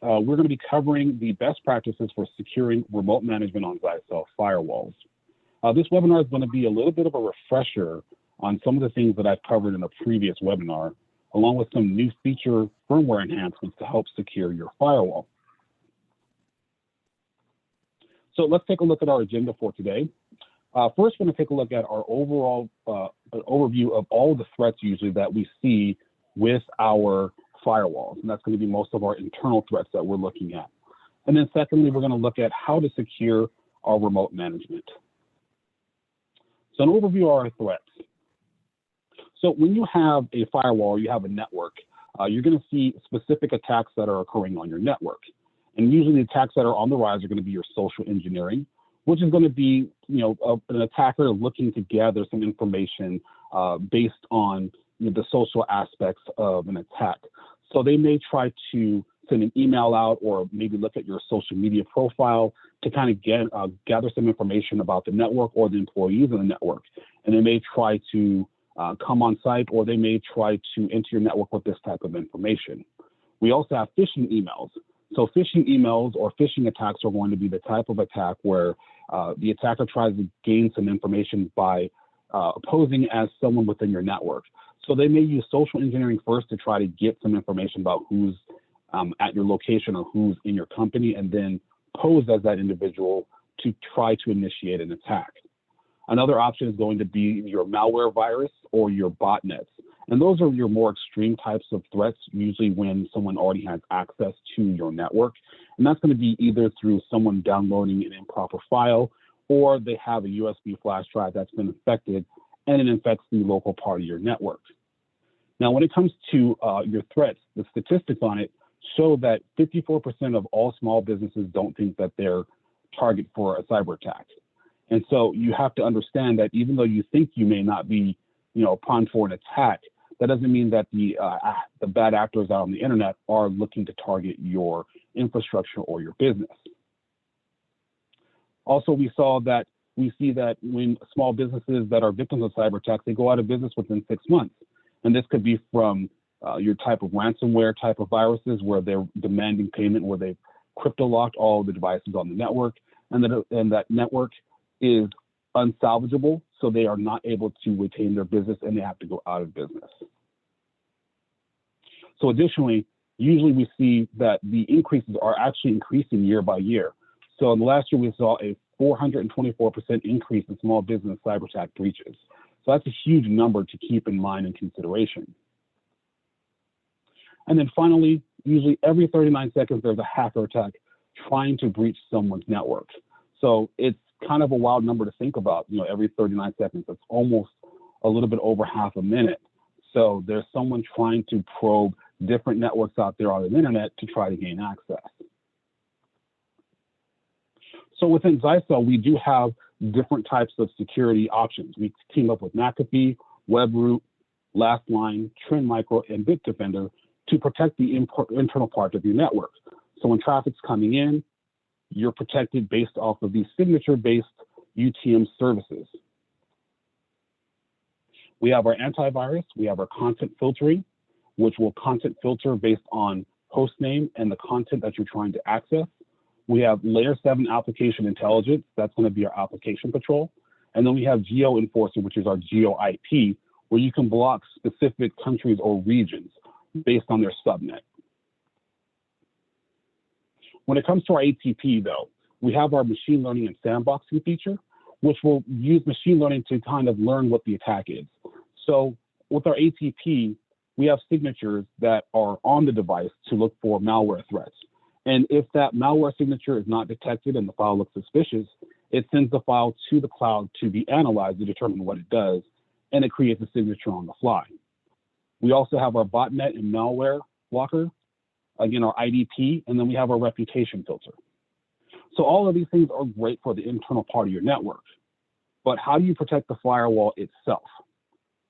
we're going to be covering the best practices for securing remote management on Zyxel firewalls. This webinar is going to be a little bit of a refresher on some of the things that I've covered in a previous webinar, along with some new feature firmware enhancements to help secure your firewall. So let's take a look at our agenda for today. First, we're going to take a look at our overall overview of all the threats usually that we see with our firewalls, and that's going to be most of our internal threats that we're looking at. And then secondly, we're going to look at how to secure our remote management. So an overview of our threats. So when you have a firewall, you have a network, you're going to see specific attacks that are occurring on your network. And usually the attacks that are on the rise are going to be your social engineering, which is going to be, an attacker looking to gather some information based on the social aspects of an attack. So they may try to send an email out or maybe look at your social media profile to kind of gather some information about the network or the employees of the network. And they may try to come on site, or they may try to enter your network with this type of information. We also have phishing emails. So phishing emails or phishing attacks are going to be the type of attack where the attacker tries to gain some information by posing as someone within your network. So they may use social engineering first to try to get some information about who's at your location or who's in your company, and then pose as that individual to try to initiate an attack. Another option is going to be your malware virus or your botnets. And those are your more extreme types of threats, usually when someone already has access to your network. And that's going to be either through someone downloading an improper file, or they have a USB flash drive that's been infected and it infects the local part of your network. Now, when it comes to your threats, the statistics on it show that 54% of all small businesses don't think that they're target for a cyber attack. And so you have to understand that even though you think you may not be, prone for an attack, that doesn't mean that the bad actors out on the internet are looking to target your infrastructure or your business. Also, we see that when small businesses that are victims of cyber attacks, they go out of business within 6 months. And this could be from your type of ransomware type of viruses where they're demanding payment, where they've crypto locked all the devices on the network, and that network is unsalvageable, so they are not able to retain their business and they have to go out of business. So additionally, usually we see that the increases are actually increasing year by year. So in the last year, we saw a 424% increase in small business cyber attack breaches. So that's a huge number to keep in mind and consideration. And then finally, usually every 39 seconds, there's a hacker attack trying to breach someone's network. So it's kind of a wild number to think about, every 39 seconds. That's almost a little bit over half a minute. So there's someone trying to probe different networks out there on the internet to try to gain access. So within Zyxel, we do have different types of security options. We team up with McAfee, WebRoot, Lastline, Trend Micro, and Bitdefender to protect the internal part of your network. So when traffic's coming in, you're protected based off of these signature-based UTM services. We have our antivirus, we have our content filtering, which will content filter based on host name and the content that you're trying to access. We have layer 7 application intelligence, that's going to be our application patrol. And then we have geo enforcer, which is our geo IP, where you can block specific countries or regions based on their subnet. When it comes to our ATP, though, we have our machine learning and sandboxing feature, which will use machine learning to kind of learn what the attack is. So with our ATP, we have signatures that are on the device to look for malware threats. And if that malware signature is not detected and the file looks suspicious, it sends the file to the cloud to be analyzed to determine what it does, and it creates a signature on the fly. We also have our botnet and malware blocker, again, our IDP, and then we have our reputation filter. So all of these things are great for the internal part of your network. But how do you protect the firewall itself?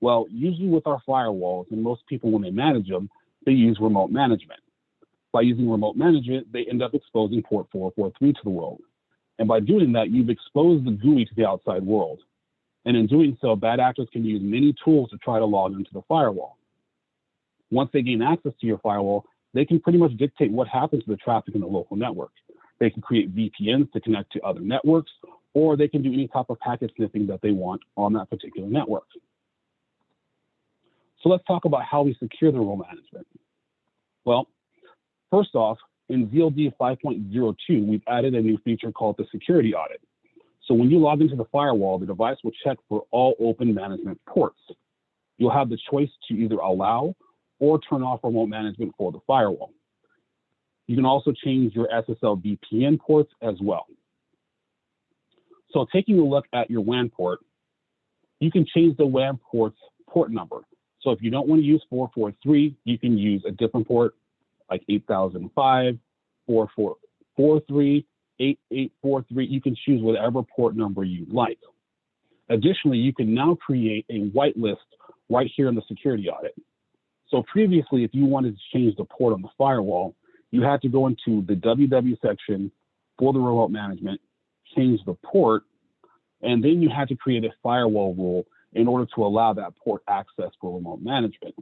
Well, usually with our firewalls, and most people when they manage them, they use remote management. By using remote management, they end up exposing port 443 to the world. And by doing that, you've exposed the GUI to the outside world. And in doing so, bad actors can use many tools to try to log into the firewall. Once they gain access to your firewall, they can pretty much dictate what happens to the traffic in the local network. They can create VPNs to connect to other networks, or they can do any type of packet sniffing that they want on that particular network. So let's talk about how we secure the remote management. Well, first off, in ZLD 5.02, we've added a new feature called the security audit. So when you log into the firewall, the device will check for all open management ports. You'll have the choice to either allow or turn off remote management for the firewall. You can also change your SSL VPN ports as well. So taking a look at your WAN port, you can change the WAN port's port number. So if you don't want to use 443, you can use a different port like 8005, 4443, 8843. You can choose whatever port number you like. Additionally, you can now create a whitelist right here in the security audit. So previously, if you wanted to change the port on the firewall, you had to go into the WW section for the remote management, change the port, and then you had to create a firewall rule in order to allow that port access for remote management.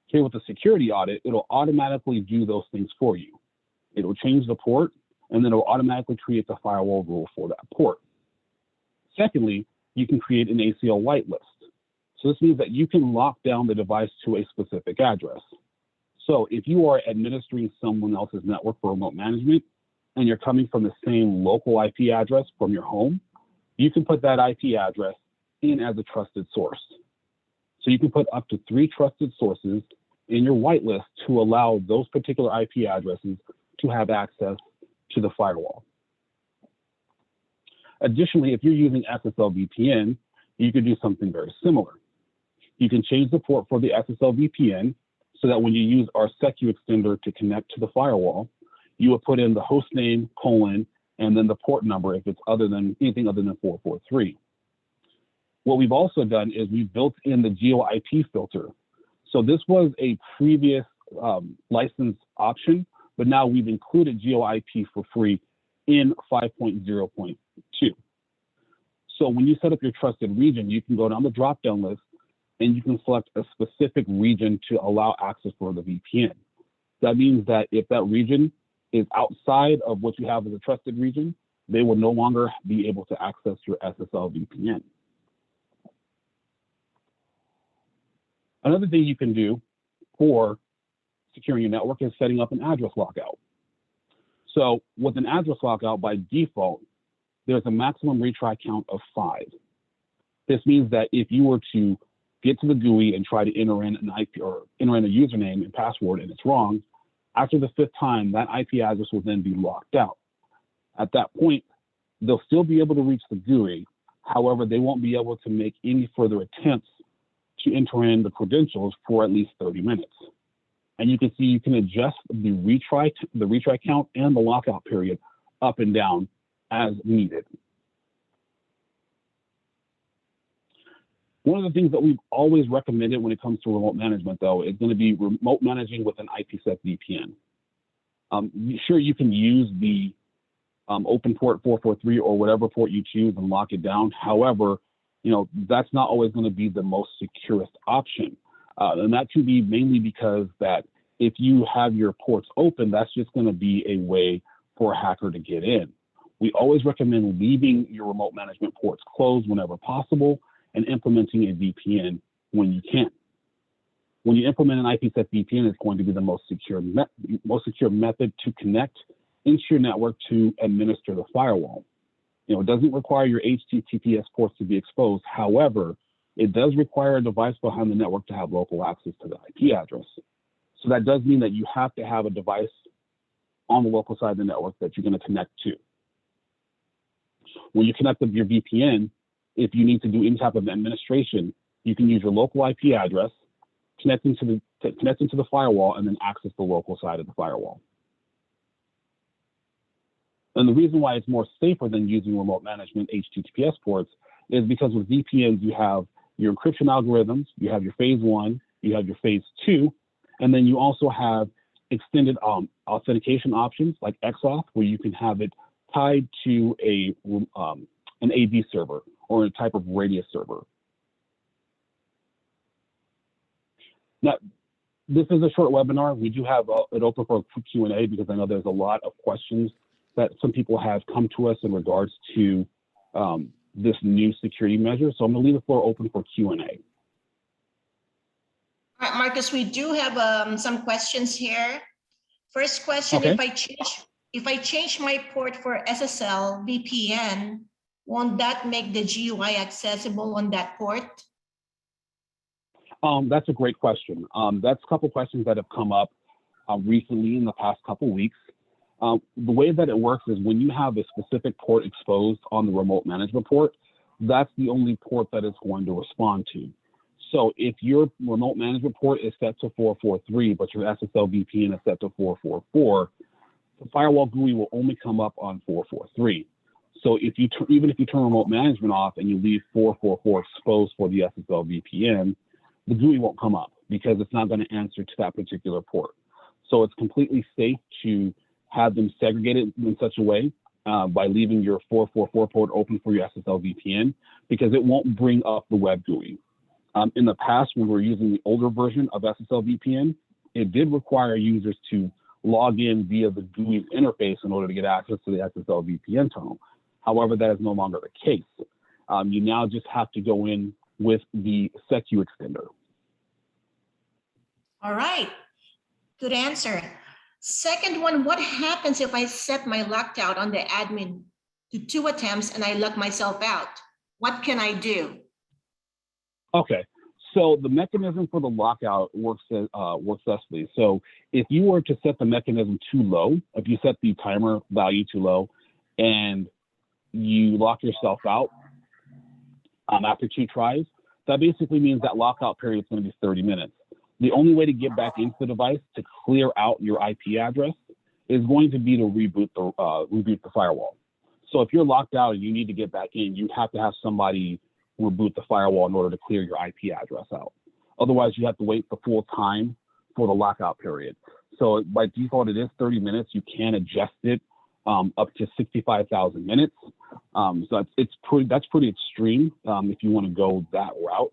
Here with the security audit, it'll automatically do those things for you. It'll change the port, and then it'll automatically create the firewall rule for that port. Secondly, you can create an ACL whitelist. So this means that you can lock down the device to a specific address. So if you are administering someone else's network for remote management, and you're coming from the same local IP address from your home, you can put that IP address in as a trusted source. So you can put up to 3 trusted sources in your whitelist to allow those particular IP addresses to have access to the firewall. Additionally, if you're using SSL VPN, you can do something very similar. You can change the port for the SSL VPN so that when you use our Secu extender to connect to the firewall, you will put in the host name, colon, and then the port number if it's anything other than 443. What we've also done is we've built in the GeoIP filter. So this was a previous license option, but now we've included GeoIP for free in 5.0.2. So when you set up your trusted region, you can go down the drop-down list and you can select a specific region to allow access for the VPN. That means that if that region is outside of what you have as a trusted region, they will no longer be able to access your SSL VPN. Another thing you can do for securing your network is setting up an address lockout. So with an address lockout, by default, there's a maximum retry count of 5. This means that if you were to get to the GUI and try to enter in an IP or enter in a username and password and it's wrong, after the 5th time, that IP address will then be locked out. At that point, they'll still be able to reach the GUI. However, they won't be able to make any further attempts to enter in the credentials for at least 30 minutes. And you can see you can adjust the retry count and the lockout period up and down as needed. One of the things that we've always recommended when it comes to remote management, though, is going to be remote managing with an IPsec VPN. Sure, you can use the open port 443 or whatever port you choose and lock it down. However, that's not always going to be the most securest option. And that can be mainly because that if you have your ports open, that's just going to be a way for a hacker to get in. We always recommend leaving your remote management ports closed whenever possible and implementing a VPN when you can. When you implement an IPsec VPN, it's going to be the most secure method to connect into your network to administer the firewall. It doesn't require your HTTPS ports to be exposed. However, it does require a device behind the network to have local access to the IP address. So that does mean that you have to have a device on the local side of the network that you're going to connect to. When you connect with your VPN, if you need to do any type of administration, you can use your local IP address, connecting to the firewall, and then access the local side of the firewall. And the reason why it's more safer than using remote management HTTPS ports is because with VPNs, you have your encryption algorithms, you have your phase 1, you have your phase 2, and then you also have extended authentication options like XAuth, where you can have it tied to an AV server or a type of radius server. Now, this is a short webinar. We do have it open for a quick Q&A because I know there's a lot of questions that some people have come to us in regards to this new security measure. So I'm going to leave the floor open for Q&A. All right, Marcus, we do have some questions here. First question, okay. if I change my port for SSL VPN, won't that make the GUI accessible on that port? That's a great question. That's a couple questions that have come up recently in the past couple weeks. The way that it works is when you have a specific port exposed on the remote management port, that's the only port that it's going to respond to. So if your remote management port is set to 443, but your SSL VPN is set to 444, the firewall GUI will only come up on 443. So if you even if you turn remote management off and you leave 444 exposed for the SSL VPN, the GUI won't come up because it's not going to answer to that particular port. So it's completely safe to have them segregated in such a way by leaving your 444 port open for your SSL VPN because it won't bring up the web GUI. In the past, when we were using the older version of SSL VPN, it did require users to log in via the GUI interface in order to get access to the SSL VPN tunnel. However, that is no longer the case. You now just have to go in with the SecU extender. All right, good answer. Second one, what happens if I set my lockout on the admin to 2 attempts and I lock myself out? What can I do? Okay, so the mechanism for the lockout works thusly. So if you were to set the mechanism too low, if you set the timer value too low and you lock yourself out after 2 tries, that basically means that lockout period is going to be 30 minutes. The only way to get back into the device to clear out your IP address is going to be to reboot the firewall. So if you're locked out and you need to get back in, you have to have somebody reboot the firewall in order to clear your IP address out. Otherwise, you have to wait the full time for the lockout period. So by default, it is 30 minutes. You can adjust it up to 65,000 minutes. So that's pretty extreme if you want to go that route.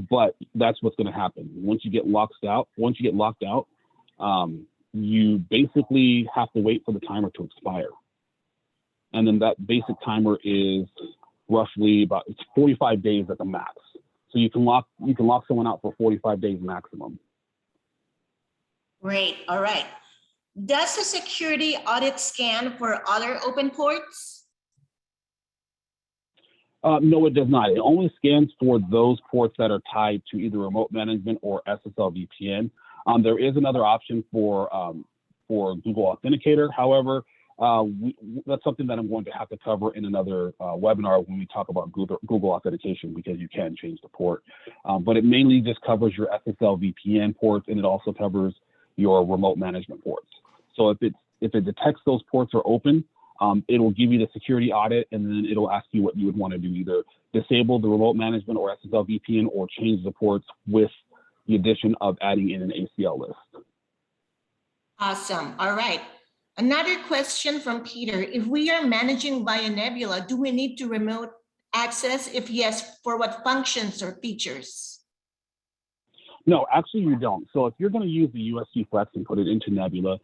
But that's what's going to happen once you get locked out. You basically have to wait for the timer to expire, and then that basic timer is roughly it's 45 days at the max. So you can lock someone out for 45 days maximum. Great. All right. Does the security audit scan for other open ports? No, it does not. It only scans for those ports that are tied to either remote management or SSL VPN. There is another option for Google Authenticator. However, that's something that I'm going to have to cover in another webinar when we talk about Google Authentication, because you can change the port. But it mainly just covers your SSL VPN ports, and it also covers your remote management ports. So if it detects those ports are open, it'll give you the security audit, and then it'll ask you what you would want to do, either disable the remote management or SSL VPN or change the ports with the addition of adding in an ACL list. Awesome. All right. Another question from Peter. If we are managing via Nebula, do we need to remote access? If yes, for what functions or features? No, actually you don't. So if you're going to use the USG Flex and put it into Nebula,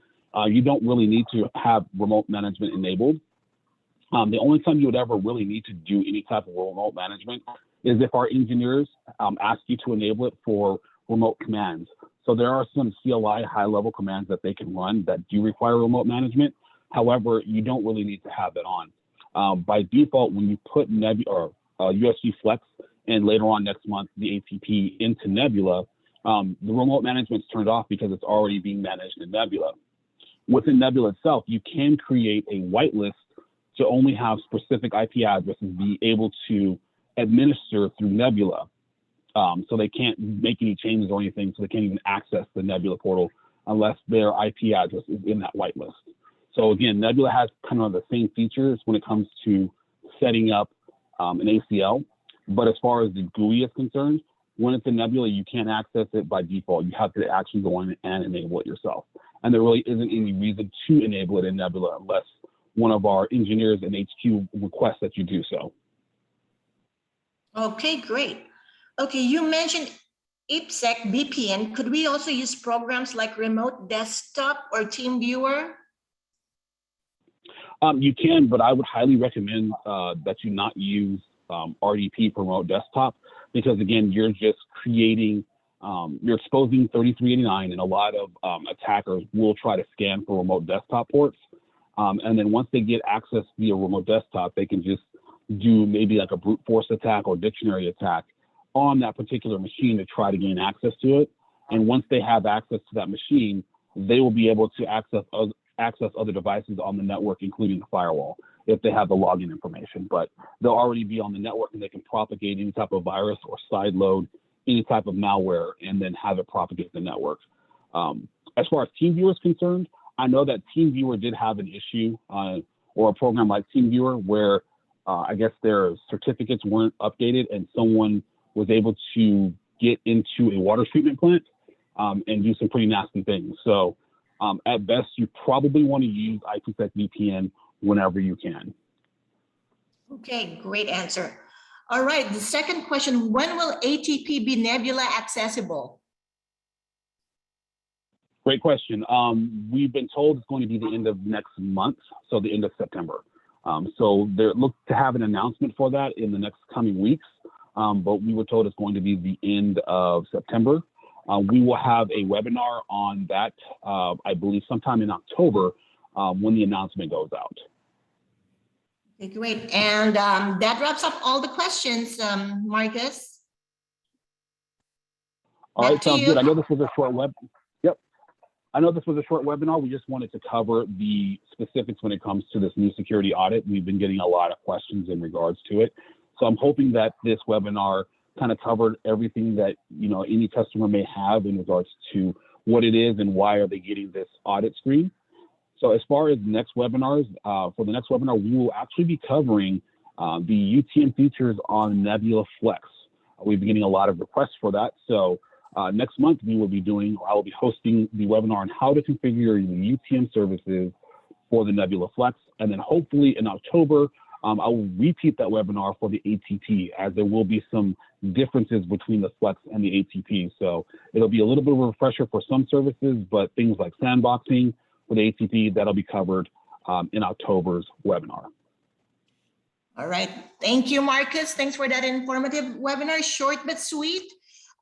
you don't really need to have remote management enabled. The only time you would ever really need to do any type of remote management is if our engineers ask you to enable it for remote commands. So there are some CLI high-level commands that they can run that do require remote management. However, you don't really need to have it on. By default, when you put Nebula or USG Flex and later on next month the ATP into Nebula, the remote management's turned off because it's already being managed in Nebula. Within Nebula itself, you can create a whitelist to only have specific IP addresses be able to administer through Nebula. So they can't make any changes or anything, so they can't even access the Nebula portal unless their IP address is in that whitelist. So again, Nebula has kind of the same features when it comes to setting up an ACL, but as far as the GUI is concerned, when it's in Nebula, you can't access it by default. You have to actually go in and enable it yourself. And there really isn't any reason to enable it in Nebula unless one of our engineers in HQ requests that you do so. Okay, great. Okay, you mentioned IPSec VPN, could we also use programs like remote desktop or team viewer? You can, but I would highly recommend that you not use RDP for remote desktop, because again, you're just creating, you're exposing 3389, and a lot of attackers will try to scan for remote desktop ports. And then once they get access via remote desktop, they can just do maybe like a brute force attack or dictionary attack on that particular machine to try to gain access to it. And once they have access to that machine, they will be able to access other devices on the network, including the firewall, if they have the login information. But they'll already be on the network, and they can propagate any type of virus or sideload any type of malware and then have it propagate the network. As far as TeamViewer is concerned, I know that TeamViewer did have an issue or a program like TeamViewer where I guess their certificates weren't updated, and someone was able to get into a water treatment plant and do some pretty nasty things. So at best, you probably want to use IPsec VPN whenever you can. Okay, great answer. All right, the second question, when will ATP be Nebula accessible? Great question. We've been told it's going to be the end of next month, so the end of September. So they look to have an announcement for that in the next coming weeks, but we were told it's going to be the end of September. We will have a webinar on that, I believe sometime in October when the announcement goes out. Okay, great. And that wraps up all the questions, Marcus. All right, sounds good. I know this was a short I know this was a short webinar. We just wanted to cover the specifics when it comes to this new security audit. We've been getting a lot of questions in regards to it. So I'm hoping that this webinar kind of covered everything that any customer may have in regards to what it is and why are they getting this audit screen. So as far as next webinars, for the next webinar, we will actually be covering the UTM features on Nebula Flex. We've been getting a lot of requests for that. So next month, I will be hosting the webinar on how to configure the UTM services for the Nebula Flex. And then hopefully in October, I will repeat that webinar for the ATP, as there will be some differences between the Flex and the ATP. So it'll be a little bit of a refresher for some services, but things like sandboxing for the ATP, that'll be covered in October's webinar. All right. Thank you, Marcus. Thanks for that informative webinar, short but sweet.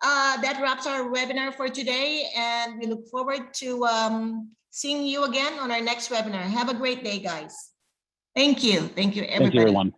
That wraps our webinar for today, and we look forward to seeing you again on our next webinar. Have a great day, guys. Thank you. Thank you, everybody. Thank you, everyone.